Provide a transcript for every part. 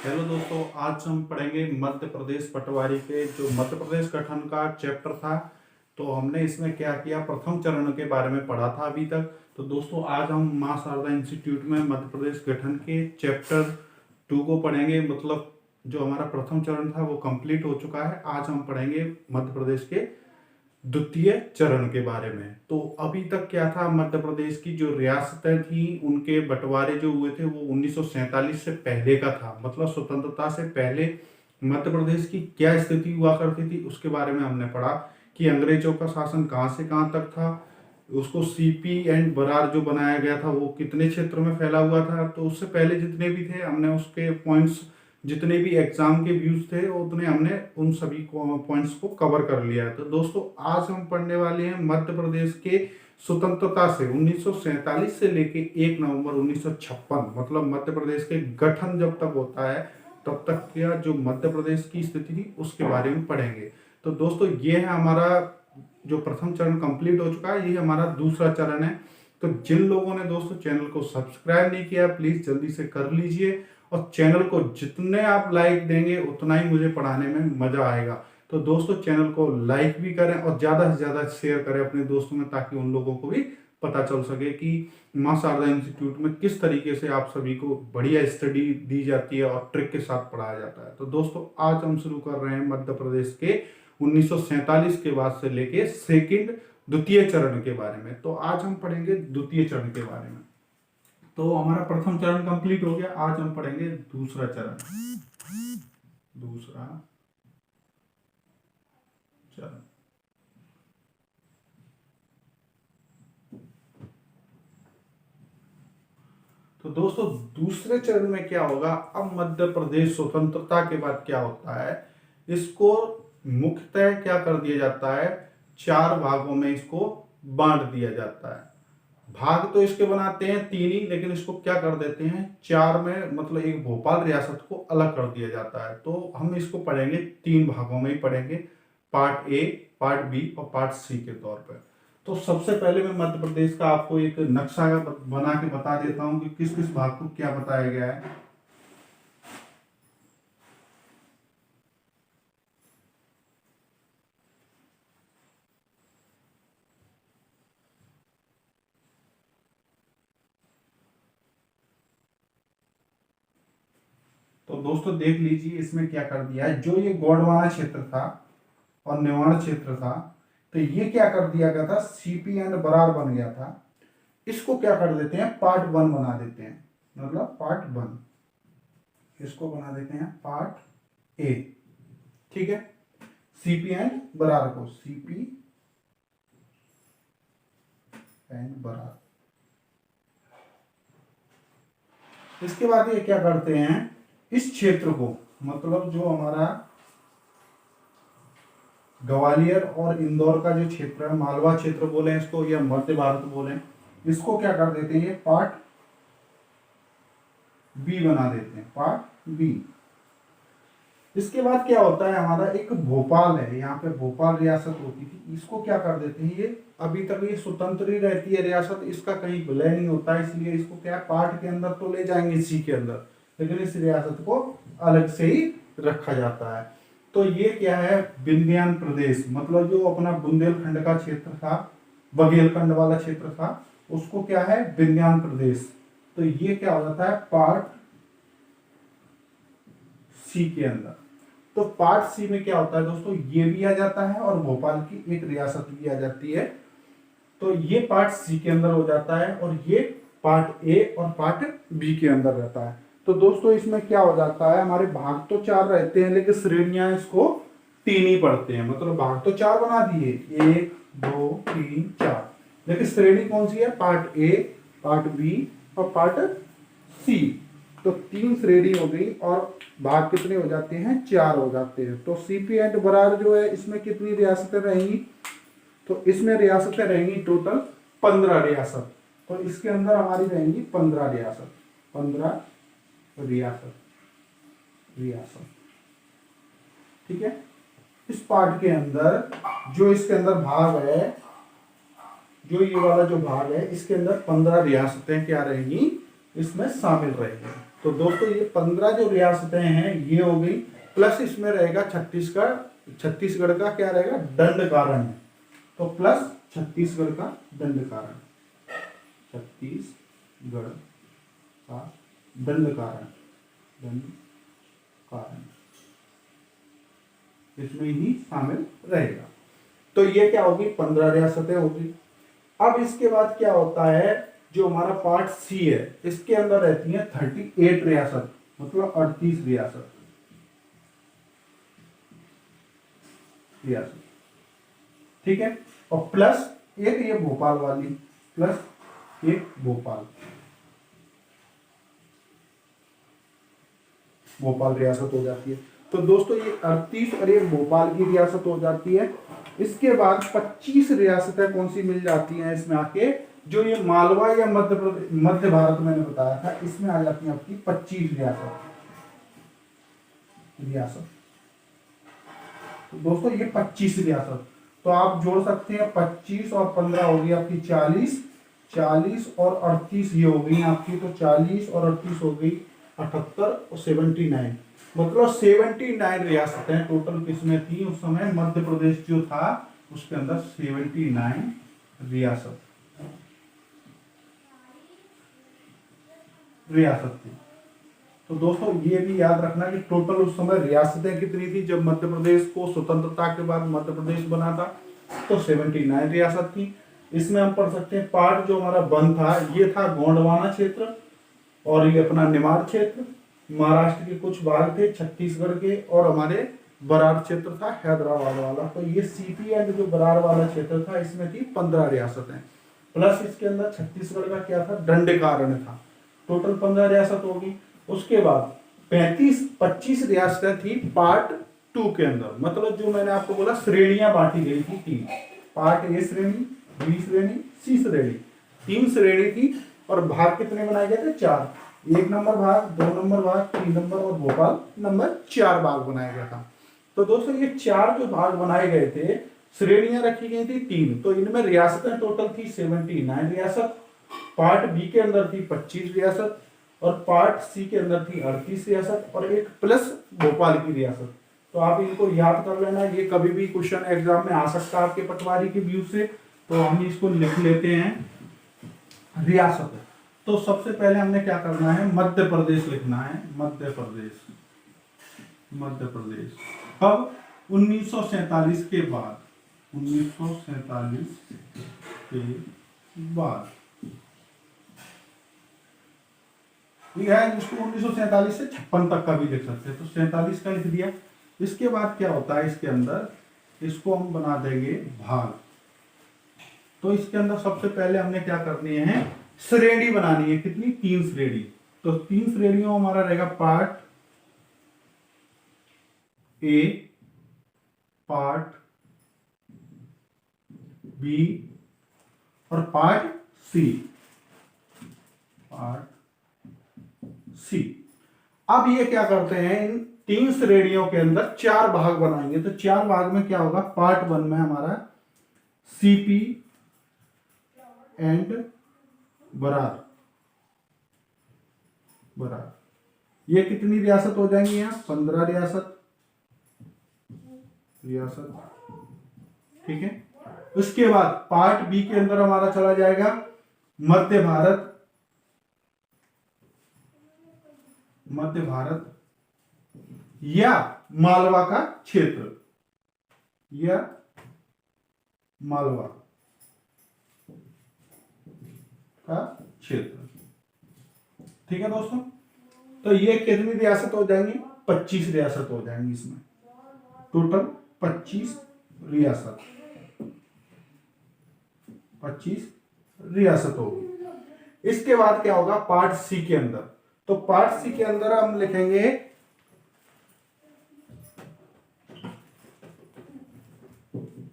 Hello दोस्तों, आज हम पढ़ेंगे मध्य प्रदेश पटवारी के जो मध्य प्रदेश गठन का चैप्टर था। तो हमने इसमें क्या किया, प्रथम चरण के बारे में पढ़ा था अभी तक। तो दोस्तों आज हम मां शारदा इंस्टीट्यूट में मध्य प्रदेश गठन के चैप्टर 2 को पढ़ेंगे। मतलब जो हमारा प्रथम चरण था वो कंप्लीट हो चुका है। आज हम पढ़ेंगे मध्य प्रदेश के द्वितीय चरण के बारे में। तो अभी तक क्या था, मध्य प्रदेश की जो रियासतें थी उनके बंटवारे जो हुए थे वो 1947 से पहले का था। मतलब स्वतंत्रता से पहले मध्य प्रदेश की क्या स्थिति हुआ करती थी उसके बारे में हमने पढ़ा कि अंग्रेजों का शासन कहाँ से कहाँ तक था, उसको सीपी एंड बरार जो बनाया गया था वो कितने क्षेत्र में फैला हुआ था। तो उससे पहले जितने भी थे हमने उसके पॉइंट्स, जितने भी एग्जाम के व्यूज थे उतने हमने उन सभी पॉइंट्स को कवर कर लिया है। तो दोस्तों आज हम पढ़ने वाले हैं मध्य प्रदेश के स्वतंत्रता से 1947 से लेके 1 नवंबर 1956, मतलब मध्य प्रदेश के गठन जब तक होता है तब तक क्या जो मध्य प्रदेश की स्थिति थी उसके बारे में पढ़ेंगे। तो दोस्तों ये है हमारा जो प्रथम चरण कंप्लीट हो चुका है, ये हमारा दूसरा चरण है। तो जिन लोगों ने दोस्तों चैनल को सब्सक्राइब नहीं किया प्लीज जल्दी से कर लीजिए, और चैनल को जितने आप लाइक देंगे उतना ही मुझे पढ़ाने में मजा आएगा। तो दोस्तों चैनल को लाइक भी करें और ज्यादा से ज्यादा शेयर करें अपने दोस्तों में, ताकि उन लोगों को भी पता चल सके कि मां शारदा इंस्टीट्यूट में किस तरीके से आप सभी को बढ़िया स्टडी दी जाती है और ट्रिक के साथ पढ़ाया जाता है। तो दोस्तों आज हम शुरू कर रहे हैं मध्य प्रदेश के 1947 के बाद से लेके द्वितीय चरण के बारे में। तो आज हम पढ़ेंगे द्वितीय चरण के बारे में। तो हमारा प्रथम चरण कंप्लीट हो गया, आज हम पढ़ेंगे दूसरा चरण। दूसरा चरण। तो दोस्तों दूसरे चरण में क्या होगा, अब मध्य प्रदेश स्वतंत्रता के बाद क्या होता है, इसको मुख्यतः क्या कर दिया जाता है, 4 भागों में इसको बांट दिया जाता है। भाग तो इसके बनाते हैं 3 ही, लेकिन इसको क्या कर देते हैं 4 में, मतलब एक भोपाल रियासत को अलग कर दिया जाता है। तो हम इसको पढ़ेंगे 3 भागों में ही पढ़ेंगे, पार्ट ए, पार्ट बी और पार्ट सी के तौर पर। तो सबसे पहले मैं मध्य प्रदेश का आपको एक नक्शा बना के बता देता हूं कि किस किस भाग को क्या बताया गया है। तो दोस्तों देख लीजिए इसमें क्या कर दिया है, जो ये गोंडवाना क्षेत्र था और निवाड़ क्षेत्र था, तो ये क्या कर दिया गया था, सीपी एंड बरार बन गया था। इसको क्या कर देते हैं, पार्ट 1 बना देते हैं, मतलब पार्ट 1 इसको बना देते हैं पार्ट ए। ठीक है, सीपी एंड बरार को सीपी एंड बरार। इसके बाद ये क्या करते हैं, इस क्षेत्र को, मतलब जो हमारा ग्वालियर और इंदौर का जो क्षेत्र है, मालवा क्षेत्र बोले इसको या मध्य भारत बोले, इसको क्या कर देते हैं, ये पार्ट बी बना देते हैं, पार्ट बी। इसके बाद क्या होता है, हमारा एक भोपाल है, यहाँ पे भोपाल रियासत होती थी, इसको क्या कर देते हैं, ये अभी तक ये स्वतंत्र ही रहती है रियासत, इसका कहीं विलय नहीं होता है, इसलिए इसको क्या पार्ट के अंदर तो ले जाएंगे सी के अंदर, लेकिन इस रियासत को अलग से ही रखा जाता है। तो ये क्या है, विंध्यान प्रदेश, मतलब जो अपना बुंदेलखंड का क्षेत्र था, बघेलखंड वाला क्षेत्र था, उसको क्या है, विंध्यान प्रदेश। तो ये क्या हो जाता है, पार्ट सी के अंदर। तो पार्ट सी में क्या होता है दोस्तों, ये भी आ जाता है और भोपाल की एक रियासत भी आ जाती है। तो ये पार्ट सी के अंदर हो जाता है और ये पार्ट ए और पार्ट बी के अंदर रहता है। तो दोस्तों इसमें क्या हो जाता है, हमारे भाग तो 4 रहते हैं लेकिन श्रेणियां इसको 3 ही पढ़ते हैं। मतलब भाग तो 4 बना दिए, 1 2 3 4, लेकिन श्रेणी कौन सी है, पार्ट ए, पार्ट बी और पार्ट सी। तो 3 श्रेणी हो गई और भाग कितने हो जाते हैं, 4 हो जाते हैं। तो सीपी एंड बरार जो है इसमें कितनी रियासतें रहेंगी, तो इसमें रियासतें रहेंगी टोटल 15 रियासत। तो इसके अंदर हमारी रहेंगी 15 रियासत, 15 रियासत, रियासत। ठीक है, इस पार्ट के अंदर जो इसके अंदर भाग है, जो ये वाला जो भाग है इसके अंदर 15 रियासतें क्या रहेंगी, इसमें शामिल रहेंगी। तो दोस्तों ये 15 जो रियासतें हैं ये हो गई, प्लस इसमें रहेगा छत्तीसगढ़। छत्तीसगढ़ का क्या रहेगा, दंड कारण, तो प्लस छत्तीसगढ़ का दंड कारण, छत्तीसगढ़ का दंड कारण, दंड कारण इसमें ही शामिल रहेगा। तो ये क्या होगी, 15 रियासतें होगी। अब इसके बाद क्या होता है, जो हमारा पार्ट सी है इसके अंदर रहती है 38 रियासत, मतलब 38 रियासत, ठीक है। और प्लस एक ये भोपाल वाली, प्लस एक भोपाल, भोपाल रियासत हो जाती है। तो दोस्तों ये 38 और एक भोपाल की रियासत हो जाती है। इसके बाद 25 रियासतें कौन सी मिल जाती हैं इसमें आके, जो ये मालवा या मध्य प्रदेश, मध्य भारत मैंने बताया था, इसमें आ जाती है आपकी 25 रियासत। तो दोस्तों ये 25 रियासत, तो आप जोड़ सकते हैं 25 और 15 होगी आपकी 40, 40 और 38 ये हो गई आपकी, तो 40 और 38 हो गई 78 और 79, मतलब 79 रियासतें टोटल किसमें थी उस समय, मध्य प्रदेश जो था उसके अंदर 79 रियासत थी। तो दोस्तों ये भी याद रखना कि टोटल उस समय रियासतें कितनी थी, जब मध्य प्रदेश को स्वतंत्रता के बाद मध्य प्रदेश बना था तो 79 रियासत थी। इसमें हम पढ़ सकते हैं पार्ट जो हमारा वन था ये था गोंडवाना क्षेत्र, और ये अपना निमाड़ क्षेत्र, महाराष्ट्र के कुछ भाग थे छत्तीसगढ़ के, और हमारे बरार क्षेत्र था हैदराबाद वाला। तो ये सीपी एंड जो बरार वाला क्षेत्र था इसमें थी 15 रियासतें, प्लस इसके अंदर छत्तीसगढ़ का क्या था, दंडकारण्य था, टोटल 15 रियासत होगी। उसके बाद 25 रियासतें थी पार्ट 2 के अंदर, मतलब जो मैंने आपको बोला श्रेणियां बांटी गई थी 3, पार्ट ए श्रेणी, बी श्रेणी, सी श्रेणी, 3 श्रेणी थी, और भाग कितने बनाए गए थे, 4, 1 नंबर भाग, 2 नंबर भाग, 3 नंबर और भोपाल नंबर 4 भाग बनाया गया था। तो दोस्तों ये 4 जो भाग बनाए गए थे, श्रेणियां रखी गई थी 3, तो इनमें रियासतें टोटल थी 79 रियासत, पार्ट बी के अंदर थी 25 रियासत, और पार्ट सी के अंदर थी 38 रियासत, और एक प्लस भोपाल की रियासत। तो आप इनको याद कर लेना, ये कभी भी क्वेश्चन एग्जाम में आ सकता है आपके पटवारी के व्यू से। तो हम इसको लिख लेते हैं रियासत। तो सबसे पहले हमने क्या करना है, मध्य प्रदेश लिखना है, मध्य प्रदेश, मध्य प्रदेश। अब 1947 के बाद, 1947 के बाद यह है, इसको 1947 से 56 तक का भी लिख सकते हैं, तो 47 का लिख दिया। इसके बाद क्या होता है, इसके अंदर इसको हम बना देंगे भाग। तो इसके अंदर सबसे पहले हमने क्या करनी है, श्रेणी बनानी है, कितनी, 3 श्रेणी। तो 3 श्रेणियों हमारा रहेगा पार्ट ए, पार्ट बी और पार्ट सी, पार्ट सी। अब ये क्या करते हैं, इन 3 श्रेणियों के अंदर 4 भाग बनाएंगे। तो 4 भाग में क्या होगा, पार्ट 1 में हमारा सीपी एंड बरार, ये कितनी रियासत हो जाएंगी, यहाँ 15 रियासत, ठीक है। उसके बाद पार्ट बी के अंदर हमारा चला जाएगा मध्य भारत, या मालवा का क्षेत्र, या मालवा का क्षेत्र, ठीक है दोस्तों। तो ये कितनी रियासत हो जाएंगी, 25 रियासत हो जाएंगी, इसमें टोटल 25 रियासत, 25 रियासत होगी। इसके बाद क्या होगा पार्ट सी के अंदर, तो पार्ट सी के अंदर हम लिखेंगे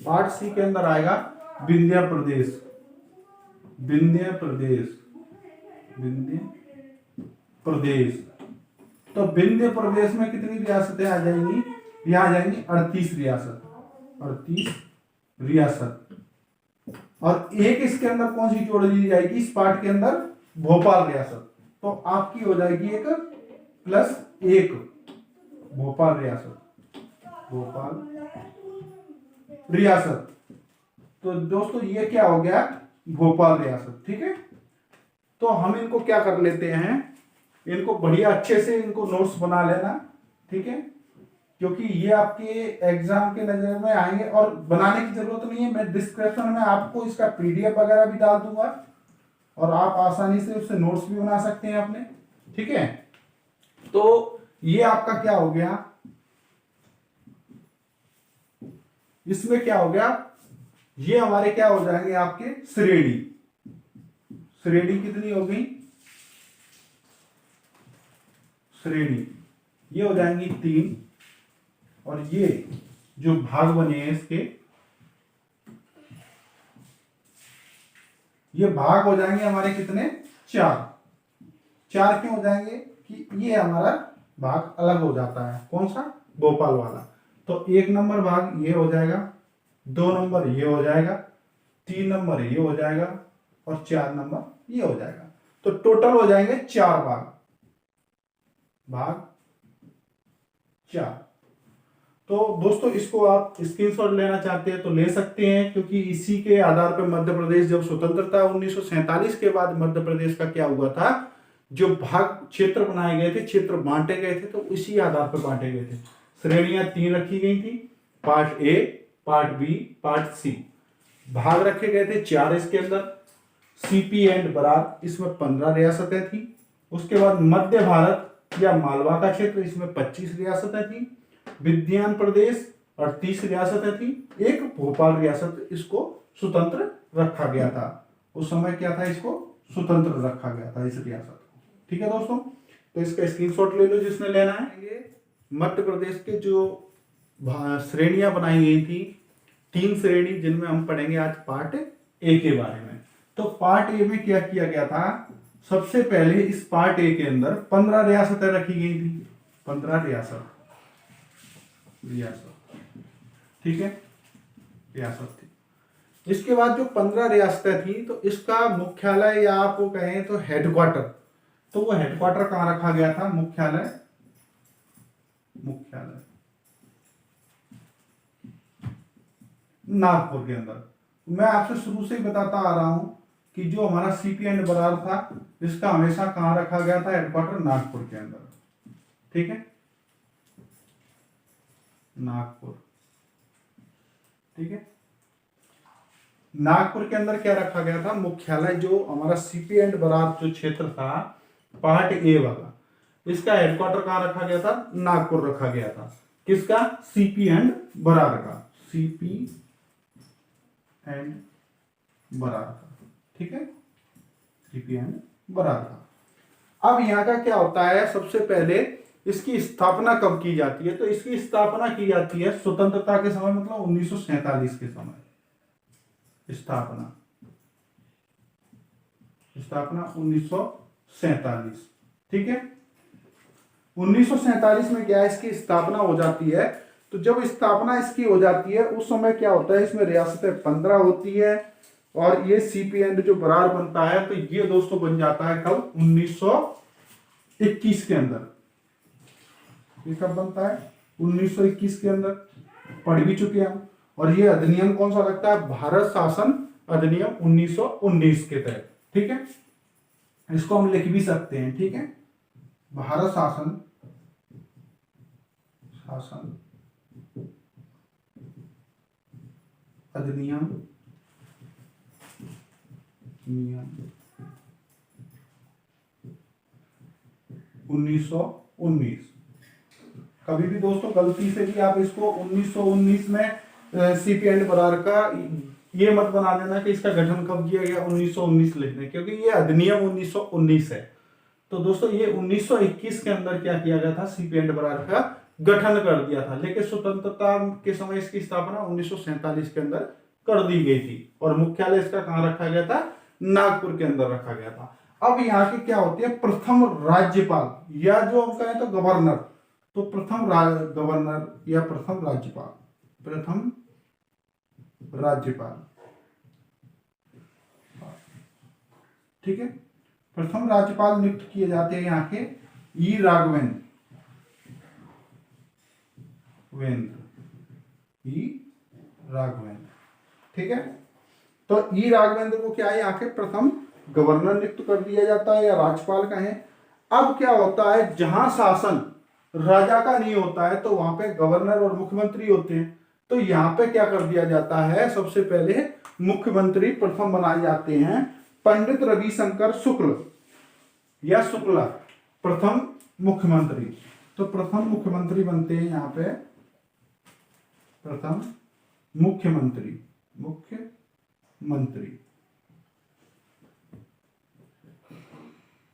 पार्ट सी के अंदर आएगा विंध्य प्रदेश, विंध्य प्रदेश। तो विंध्य प्रदेश में कितनी रियासतें आ जाएंगी, यहां आ जाएंगी 38 रियासत, 38 रियासत। और एक इसके अंदर कौन सी जोड़ ली जाएगी, इस पार्ट के अंदर भोपाल रियासत, तो आपकी हो जाएगी एक +1 भोपाल रियासत, भोपाल रियासत। तो दोस्तों ये क्या हो गया, भोपाल रियासत। ठीक है, तो हम इनको क्या कर लेते हैं, इनको बढ़िया अच्छे से इनको नोट्स बना लेना। ठीक है, क्योंकि ये आपके एग्जाम के नजर में आएंगे और बनाने की जरूरत नहीं है, मैं डिस्क्रिप्शन में आपको इसका PDF वगैरह भी डाल दूंगा और आप आसानी से उससे नोट्स भी बना सकते हैं अपने। ठीक है, तो ये आपका क्या हो गया, इसमें क्या हो गया, ये हमारे क्या हो जाएंगे आपके श्रेणी। श्रेणी कितनी हो गई, श्रेणी ये हो जाएंगी 3, और ये जो भाग बने हैं इसके, ये भाग हो जाएंगे हमारे कितने, 4। 4 क्यों हो जाएंगे कि ये हमारा भाग अलग हो जाता है, कौन सा, भोपाल वाला। तो 1 नंबर भाग ये हो जाएगा, 2 नंबर ये हो जाएगा, 3 नंबर ये हो जाएगा और 4 नंबर ये हो जाएगा। तो टोटल हो जाएंगे 4 भाग, भाग 4। तो दोस्तों इसको आप स्क्रीनशॉट लेना चाहते हैं तो ले सकते हैं, क्योंकि इसी के आधार पर मध्य प्रदेश जब स्वतंत्रता 1947 के बाद मध्य प्रदेश का क्या हुआ था, जो भाग क्षेत्र बनाए गए थे, क्षेत्र बांटे गए थे, तो इसी आधार पर बांटे गए थे। श्रेणियां 3 रखी गई थी, part A, part B, part C. भाग रखे गए थे 4 इसके अंदर। सीपी एंड बरार, इसमें 15 रियासतें थी। उसके बाद मध्य भारत या मालवा का क्षेत्र, इसमें 25 रियासतें थी। विज्ञान प्रदेश 38 रियासतें थी। एक भोपाल रियासत, इसको स्वतंत्र रखा गया था। उस समय क्या था, इसको स्वतंत्र रखा गया था इस रियासत को। ठीक है दोस्तों, तो इसका स्क्रीनशॉट ले लो जिसने लेना है। मध्य प्रदेश के जो श्रेणियां बनाई गई थी, 3 श्रेणी, जिनमें हम पढ़ेंगे आज पार्ट ए के बारे में। तो पार्ट ए में क्या किया गया था, सबसे पहले इस पार्ट ए के अंदर 15 रियासतें रखी गई थी। 15 रियासत, ठीक है, रियासत थी। इसके बाद जो 15 रियासतें थी, तो इसका मुख्यालय या आपको कहें तो हेडक्वार्टर, तो वो हेडक्वार्टर कहां रखा गया था, मुख्यालय नागपुर के अंदर। मैं आपसे शुरू से ही बताता आ रहा हूं कि जो हमारा सीपी एंड बरार था, इसका हमेशा कहां रखा गया था, हेडक्वार्टर नागपुर के अंदर। ठीक है, नागपुर। ठीक है, नागपुर के अंदर क्या रखा गया था, मुख्यालय। जो हमारा सीपी एंड बरार जो क्षेत्र था, पार्ट ए वाला, इसका हेडक्वार्टर कहां रखा गया था, नागपुर रखा गया था। किसका, सीपी एंड बरार का, सीपी एंड बरार का। ठीक है, सीपी एंड बरार का। अब यहां का क्या होता है, सबसे पहले इसकी स्थापना कब की जाती है, तो इसकी स्थापना की जाती है स्वतंत्रता के समय, मतलब 1947 के समय। स्थापना 1947। ठीक है, 1947 में क्या है, इसकी स्थापना हो जाती है। तो जब स्थापना इसकी हो जाती है, उस समय क्या होता है, इसमें रियासतें 15 होती है, और ये सीपी एंड जो बरार बनता है, तो ये दोस्तों बन जाता है कब, 1921 के अंदर। ये कब बनता है, 1921 के अंदर, पढ़ भी चुके हैं हम। और ये अधिनियम कौन सा लगता है, भारत शासन अधिनियम 1919 के तहत। ठीक है, इसको हम लिख भी सकते हैं। ठीक है, भारत शासन अधिनियम 1919। कभी भी दोस्तों गलती से भी आप इसको 1919 में सीपी एंड बरार का ये मत बना देना कि इसका गठन कब किया गया, 1919 लिखने, क्योंकि ये अधिनियम 1919 है। तो दोस्तों ये 1921 के अंदर क्या किया गया था, सीपी एंड बरार का गठन कर दिया था। लेकिन स्वतंत्रता के समय इसकी स्थापना 1947 के अंदर कर दी गई थी, और मुख्यालय इसका कहां रखा गया था, नागपुर के अंदर रखा गया था। अब यहाँ की क्या होती है, प्रथम राज्यपाल, या जो हम कहें तो गवर्नर, तो प्रथम गवर्नर या प्रथम राज्यपाल, ठीक है। प्रथम राज्यपाल नियुक्त किए जाते हैं यहाँ के ई राघवेंद्र राघवेंद्र। ठीक है, तो ई राघवेंद्र को क्या है यहाँ के प्रथम गवर्नर नियुक्त कर दिया जाता है या राज्यपाल का है। अब क्या होता है, जहां शासन राजा का नहीं होता है तो वहां पे गवर्नर और मुख्यमंत्री होते हैं। तो यहाँ पे क्या कर दिया जाता है, सबसे पहले मुख्यमंत्री प्रथम बनाए जाते हैं पंडित रविशंकर शुक्ल या शुक्ला, प्रथम मुख्यमंत्री। तो प्रथम मुख्यमंत्री बनते हैं यहाँ पे प्रथम मुख्यमंत्री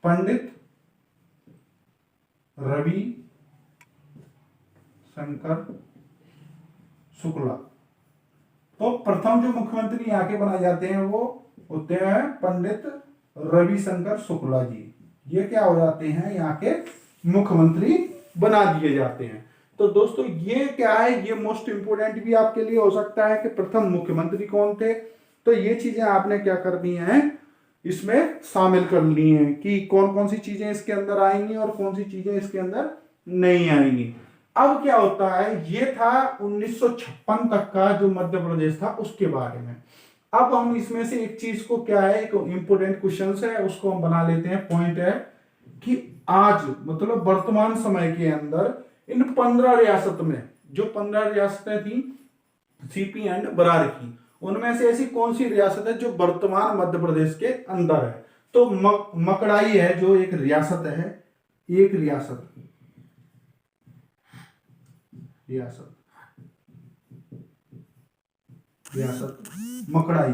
पंडित रवि शंकर शुक्ला। तो प्रथम जो मुख्यमंत्री यहाँ के बनाए जाते हैं वो होते हैं पंडित रविशंकर शुक्ला जी। ये क्या हो जाते हैं, यहाँ के मुख्यमंत्री बना दिए जाते हैं। तो दोस्तों ये क्या है, ये मोस्ट इंपोर्टेंट भी आपके लिए हो सकता है कि प्रथम मुख्यमंत्री कौन थे। तो ये चीजें आपने क्या करनी है, इसमें शामिल कर ली हैं कि कौन कौन सी चीजें इसके अंदर आएंगी और कौन सी चीजें इसके अंदर नहीं आएंगी। अब क्या होता है, ये था 1956 तक का जो मध्य प्रदेश था उसके बारे में। अब हम इसमें से एक चीज को क्या है, एक इंपोर्टेंट क्वेश्चन है उसको हम बना लेते हैं। पॉइंट है कि आज मतलब वर्तमान समय के अंदर इन 15 रियासत में, जो 15 रियासतें थी सीपी एंड बरार की, उनमें से ऐसी कौन सी रियासत है जो वर्तमान मध्य प्रदेश के अंदर है। तो मकड़ाई है जो एक रियासत है, एक रियासत मकड़ाई।